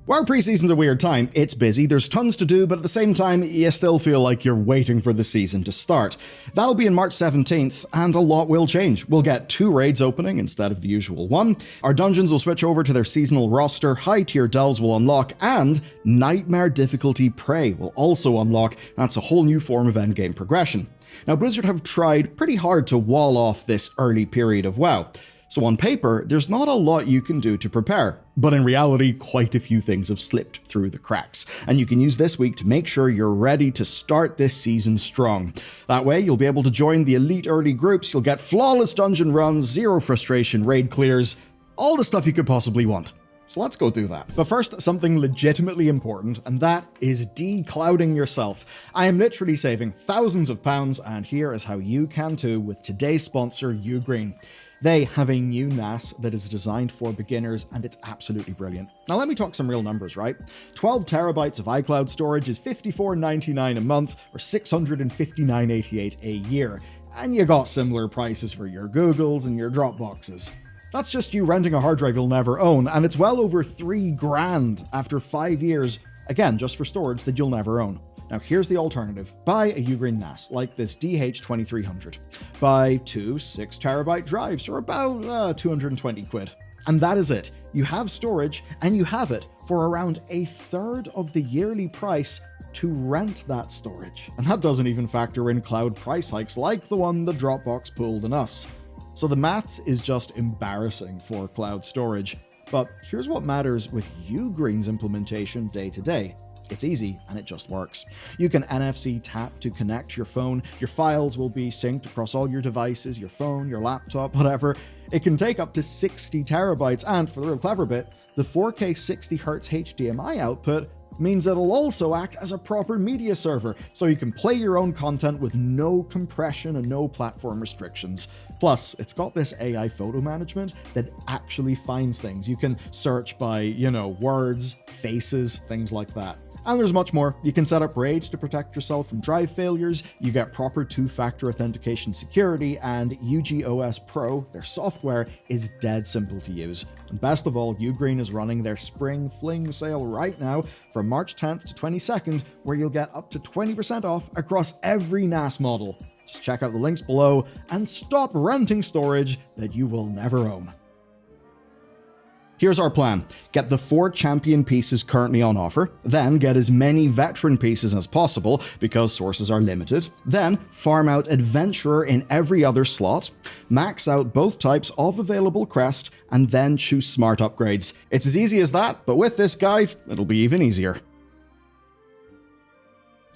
While preseason's a weird time, it's busy, there's tons to do, but at the same time, you still feel like you're waiting for the season to start. That'll be on March 17th, and a lot will change. We'll get 2 raids opening instead of the usual 1, our dungeons will switch over to their seasonal roster, high-tier delves will unlock, and Nightmare difficulty Prey will also unlock. That's a whole new form of endgame progression. Now, Blizzard have tried pretty hard to wall off this early period of WoW. So on paper, there's not a lot you can do to prepare, but in reality, quite a few things have slipped through the cracks, and you can use this week to make sure you're ready to start this season strong. That way, you'll be able to join the elite early groups, you'll get flawless dungeon runs, 0 frustration raid clears, all the stuff you could possibly want. So let's go do that. But first, something legitimately important, and that is declouding yourself. I am literally saving thousands of pounds, and here is how you can too with today's sponsor, UGREEN. They have a new NAS that is designed for beginners, and it's absolutely brilliant. Now let me talk some real numbers, right? 12 terabytes of iCloud storage is $54.99 a month, or $659.88 a year, and you got similar prices for your Googles and your Dropboxes. That's just you renting a hard drive you'll never own, and it's well over $3,000 after 5 years, again, just for storage that you'll never own. Now here's the alternative. Buy a UGREEN NAS, like this DH2300. Buy 2 6TB drives for about 220 quid. And that is it. You have storage, and you have it for around a third of the yearly price to rent that storage. And that doesn't even factor in cloud price hikes like the one the Dropbox pulled on us. So the maths is just embarrassing for cloud storage. But here's what matters with UGREEN's implementation day to day. It's easy, and it just works. You can NFC tap to connect your phone, your files will be synced across all your devices, your phone, your laptop, whatever. It can take up to 60 terabytes, and for the real clever bit, the 4K 60Hz HDMI output means it'll also act as a proper media server, so you can play your own content with no compression and no platform restrictions. Plus, it's got this AI photo management that actually finds things. You can search by, words, faces, things like that. And there's much more. You can set up RAID to protect yourself from drive failures, you get proper 2-factor authentication security, and UGOS Pro, their software, is dead simple to use. And best of all, UGREEN is running their Spring Fling sale right now from March 10th to 22nd, where you'll get up to 20% off across every NAS model. Just check out the links below and stop renting storage that you will never own. Here's our plan. Get the 4 champion pieces currently on offer, then get as many veteran pieces as possible because sources are limited, then farm out adventurer in every other slot, max out both types of available Crest, and then choose smart upgrades. It's as easy as that, but with this guide, it'll be even easier.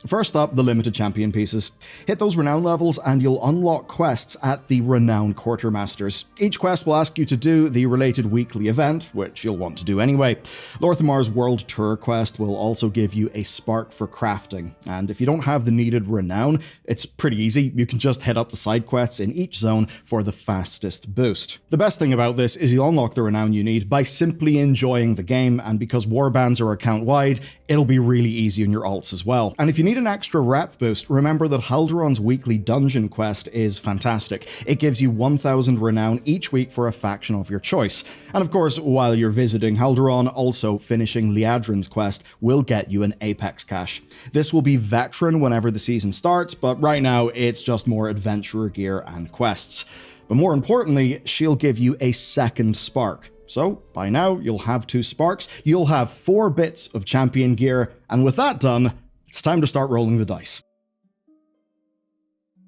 First up, the limited champion pieces. Hit those renown levels and you'll unlock quests at the Renown Quartermasters. Each quest will ask you to do the related weekly event, which you'll want to do anyway. Lorthamar's World Tour quest will also give you a spark for crafting, and if you don't have the needed renown, it's pretty easy. You can just hit up the side quests in each zone for the fastest boost. The best thing about this is you'll unlock the renown you need by simply enjoying the game, and because warbands are account-wide, it'll be really easy on your alts as well. And if you need an extra rep boost, remember that Haldoran's weekly dungeon quest is fantastic. It gives you 1000 renown each week for a faction of your choice. And of course, while you're visiting Haldoran, also finishing Liadrin's quest will get you an Apex cache. This will be veteran whenever the season starts, but right now it's just more adventurer gear and quests. But more importantly, she'll give you a second spark. So, by now, you'll have 2 sparks, you'll have 4 bits of champion gear, and with that done, it's time to start rolling the dice.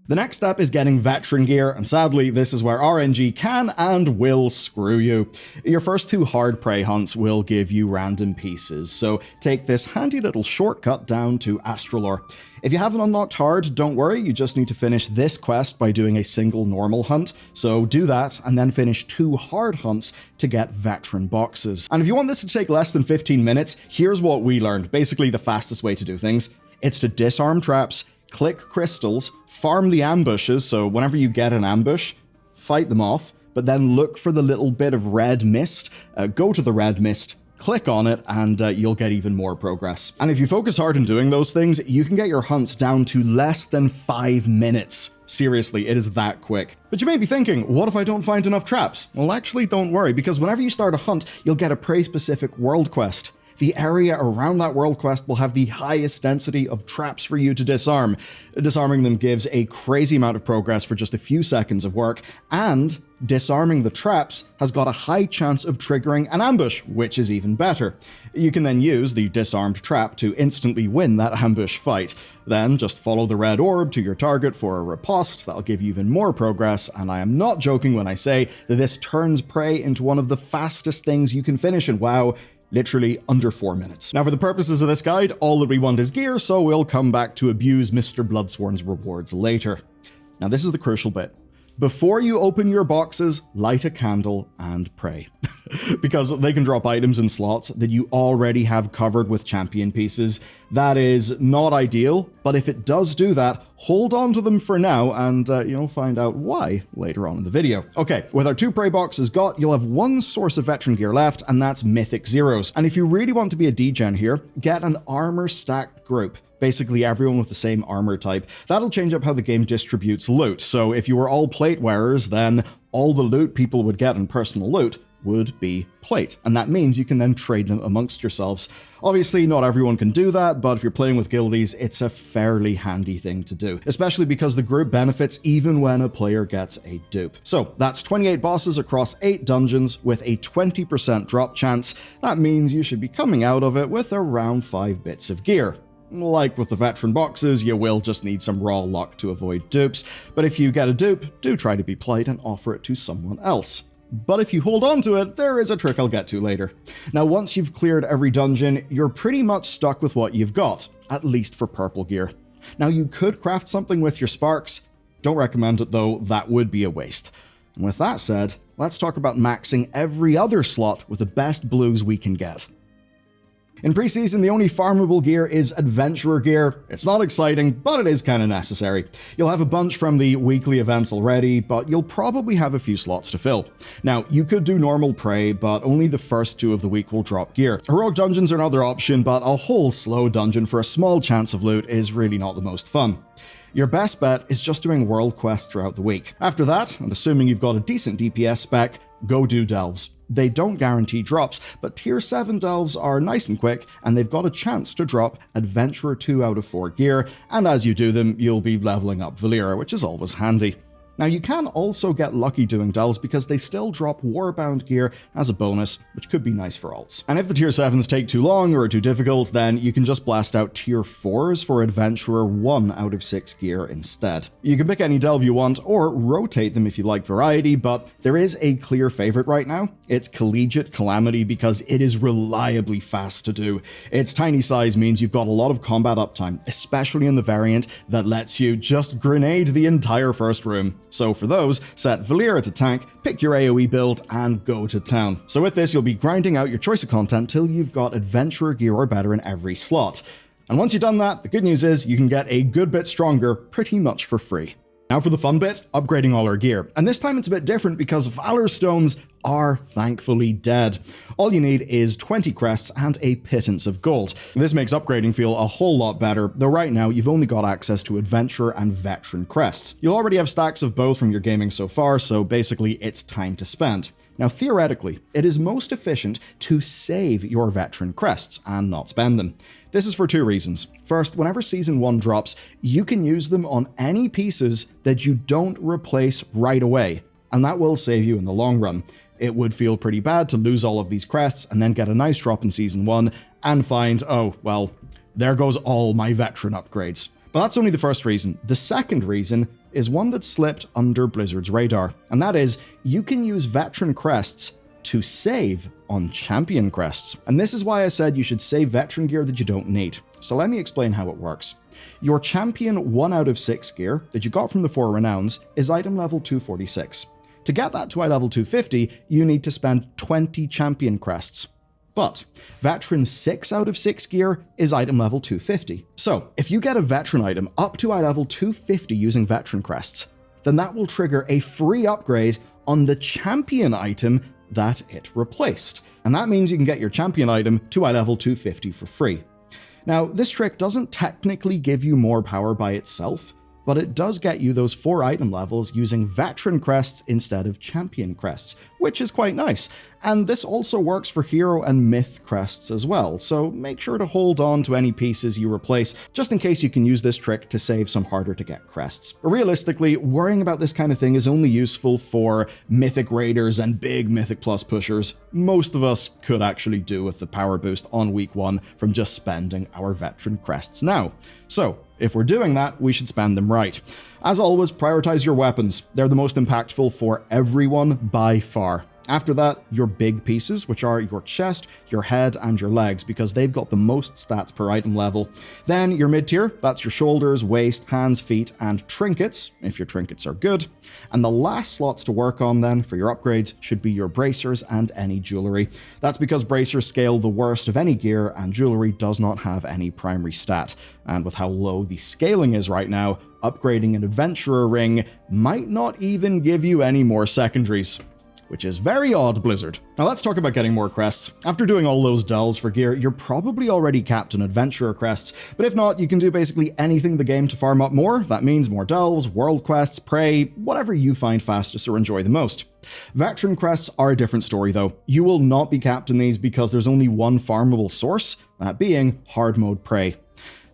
The next step is getting veteran gear, and sadly, this is where RNG can and will screw you. Your first 2 hard prey hunts will give you random pieces, so take this handy little shortcut down to Astralore. If you haven't unlocked hard, don't worry, you just need to finish this quest by doing a single normal hunt, so do that and then finish 2 hard hunts to get veteran boxes. And if you want this to take less than 15 minutes, here's what we learned, basically the fastest way to do things. It's to disarm traps, click crystals, farm the ambushes, so whenever you get an ambush, fight them off, but then look for the little bit of red mist, go to the red mist, click on it, and you'll get even more progress. And if you focus hard on doing those things, you can get your hunts down to less than 5 minutes. Seriously, it is that quick. But you may be thinking, what if I don't find enough traps? Well, actually, don't worry, because whenever you start a hunt, you'll get a prey-specific world quest. the area around that world quest will have the highest density of traps for you to disarm. Disarming them gives a crazy amount of progress for just a few seconds of work, and disarming the traps has got a high chance of triggering an ambush, which is even better. You can then use the disarmed trap to instantly win that ambush fight. Then just follow the red orb to your target for a riposte. That'll give you even more progress, and I am not joking when I say that this turns prey into one of the fastest things you can finish in WoW, literally under 4 minutes. Now, for the purposes of this guide, all that we want is gear, so we'll come back to abuse Mr. Bloodsworn's rewards later. Now, this is the crucial bit. Before you open your boxes, light a candle and pray. Because they can drop items in slots that you already have covered with champion pieces. That is not ideal, but if it does do that, hold on to them for now and you'll find out why later on in the video. Okay, with our 2 pray boxes got, you'll have 1 source of veteran gear left, and that's Mythic Zeros. And if you really want to be a degen here, get an armor stacked group. Basically everyone with the same armor type. That'll change up how the game distributes loot. So if you were all plate wearers, then all the loot people would get in personal loot would be plate. And that means you can then trade them amongst yourselves. Obviously, not everyone can do that, but if you're playing with guildies, it's a fairly handy thing to do, especially because the group benefits even when a player gets a dupe. So that's 28 bosses across 8 dungeons with a 20% drop chance. That means you should be coming out of it with around 5 bits of gear. Like with the veteran boxes, you will just need some raw luck to avoid dupes, but if you get a dupe, do try to be polite and offer it to someone else. But if you hold on to it, there is a trick I'll get to later. Now, once you've cleared every dungeon, you're pretty much stuck with what you've got, at least for purple gear. Now, you could craft something with your sparks. Don't recommend it though, that would be a waste. And with that said, let's talk about maxing every other slot with the best blues we can get. In preseason, the only farmable gear is adventurer gear. It's not exciting, but it is kind of necessary. You'll have a bunch from the weekly events already, but you'll probably have a few slots to fill. Now, you could do normal prey, but only the first 2 of the week will drop gear. Heroic dungeons are another option, but a whole slow dungeon for a small chance of loot is really not the most fun. Your best bet is just doing world quests throughout the week. After that, and assuming you've got a decent DPS spec, go do delves. They don't guarantee drops, but tier 7 delves are nice and quick, and they've got a chance to drop Adventurer 2 out of 4 gear, and as you do them, you'll be leveling up Bellular, which is always handy. Now, you can also get lucky doing delves because they still drop Warbound gear as a bonus, which could be nice for alts. And if the tier 7s take too long or are too difficult, then you can just blast out tier 4s for Adventurer 1 out of 6 gear instead. You can pick any delve you want, or rotate them if you like variety, but there is a clear favorite right now. It's Collegiate Calamity because it is reliably fast to do. Its tiny size means you've got a lot of combat uptime, especially in the variant that lets you just grenade the entire first room. So for those, set Valera to tank, pick your AoE build, and go to town. So with this, you'll be grinding out your choice of content till you've got adventurer gear or better in every slot. And once you've done that, the good news is you can get a good bit stronger pretty much for free. Now for the fun bit, upgrading all our gear. And this time it's a bit different because Valor Stones are thankfully dead. All you need is 20 crests and a pittance of gold. This makes upgrading feel a whole lot better, though right now you've only got access to adventurer and veteran crests. You'll already have stacks of both from your gaming so far, so basically it's time to spend. Now theoretically, it is most efficient to save your veteran crests and not spend them. This is for 2 reasons. First, whenever Season 1 drops, you can use them on any pieces that you don't replace right away, and that will save you in the long run. It would feel pretty bad to lose all of these crests and then get a nice drop in Season 1 and find, oh, well, there goes all my veteran upgrades. But that's only the first reason. The second reason is one that slipped under Blizzard's radar, and that is you can use veteran crests to save on champion crests. And this is why I said you should save veteran gear that you don't need. So let me explain how it works. Your champion 1 out of 6 gear that you got from the 4 renowns is item level 246. To get that to level 250, you need to spend 20 champion crests. But veteran 6 out of 6 gear is item level 250. So if you get a veteran item up to level 250 using veteran crests, then that will trigger a free upgrade on the champion item that it replaced. And that means you can get your champion item to level 250 for free. Now, this trick doesn't technically give you more power by itself, but it does get you those 4 item levels using veteran crests instead of champion crests, which is quite nice. And this also works for hero and myth crests as well, so make sure to hold on to any pieces you replace, just in case you can use this trick to save some harder to get crests. But realistically, worrying about this kind of thing is only useful for mythic raiders and big mythic plus pushers. Most of us could actually do with the power boost on week 1 from just spending our veteran crests now. So, if we're doing that, we should spend them right. As always, prioritize your weapons. They're the most impactful for everyone by far. After that, your big pieces, which are your chest, your head, and your legs, because they've got the most stats per item level. Then your mid-tier, that's your shoulders, waist, hands, feet, and trinkets, if your trinkets are good. And the last slots to work on then for your upgrades should be your bracers and any jewelry. That's because bracers scale the worst of any gear, and jewelry does not have any primary stat. And with how low the scaling is right now, upgrading an adventurer ring might not even give you any more secondaries. Which is very odd, Blizzard. Now let's talk about getting more crests. After doing all those delves for gear, you're probably already capped on adventurer crests, but if not, you can do basically anything in the game to farm up more. That means more delves, world quests, prey, whatever you find fastest or enjoy the most. Veteran crests are a different story though. You will not be capped in these because there's only one farmable source, that being hard mode prey.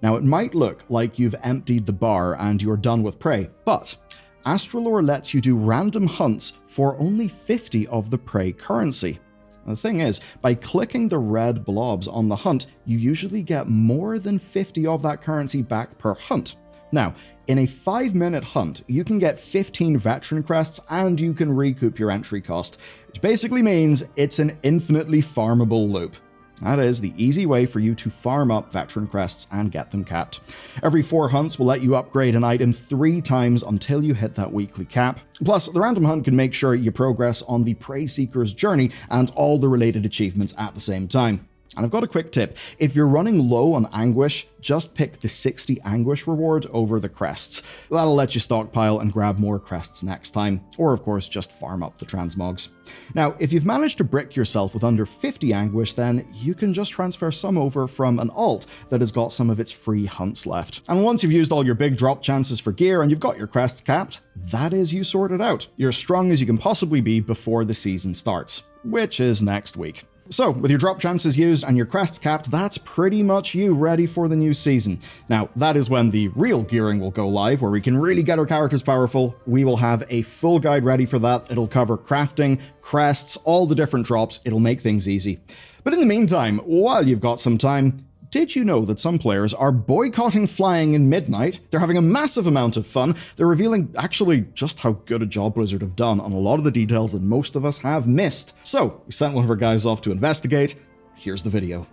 Now it might look like you've emptied the bar and you're done with prey, but Astralore lets you do random hunts for only 50 of the prey currency. The thing is, by clicking the red blobs on the hunt, you usually get more than 50 of that currency back per hunt. Now, in a 5-minute hunt, you can get 15 veteran crests and you can recoup your entry cost, which basically means it's an infinitely farmable loop. That is the easy way for you to farm up veteran crests and get them capped. Every 4 hunts will let you upgrade an item 3 times until you hit that weekly cap. Plus, the random hunt can make sure you progress on the Prey Seeker's journey and all the related achievements at the same time. And I've got a quick tip. If you're running low on Anguish, just pick the 60 Anguish reward over the crests. That'll let you stockpile and grab more crests next time, or of course just farm up the transmogs. Now, if you've managed to brick yourself with under 50 Anguish, then you can just transfer some over from an alt that has got some of its free hunts left. And once you've used all your big drop chances for gear and you've got your crests capped, that is you sorted out. You're as strong as you can possibly be before the season starts, which is next week. So, with your drop chances used and your crests capped, that's pretty much you ready for the new season. Now, that is when the real gearing will go live, where we can really get our characters powerful. We will have a full guide ready for that. It'll cover crafting, crests, all the different drops. It'll make things easy. But in the meantime, while you've got some time, did you know that some players are boycotting flying in Midnight? They're having a massive amount of fun. They're revealing actually just how good a job Blizzard have done on a lot of the details that most of us have missed. So, we sent one of our guys off to investigate. Here's the video.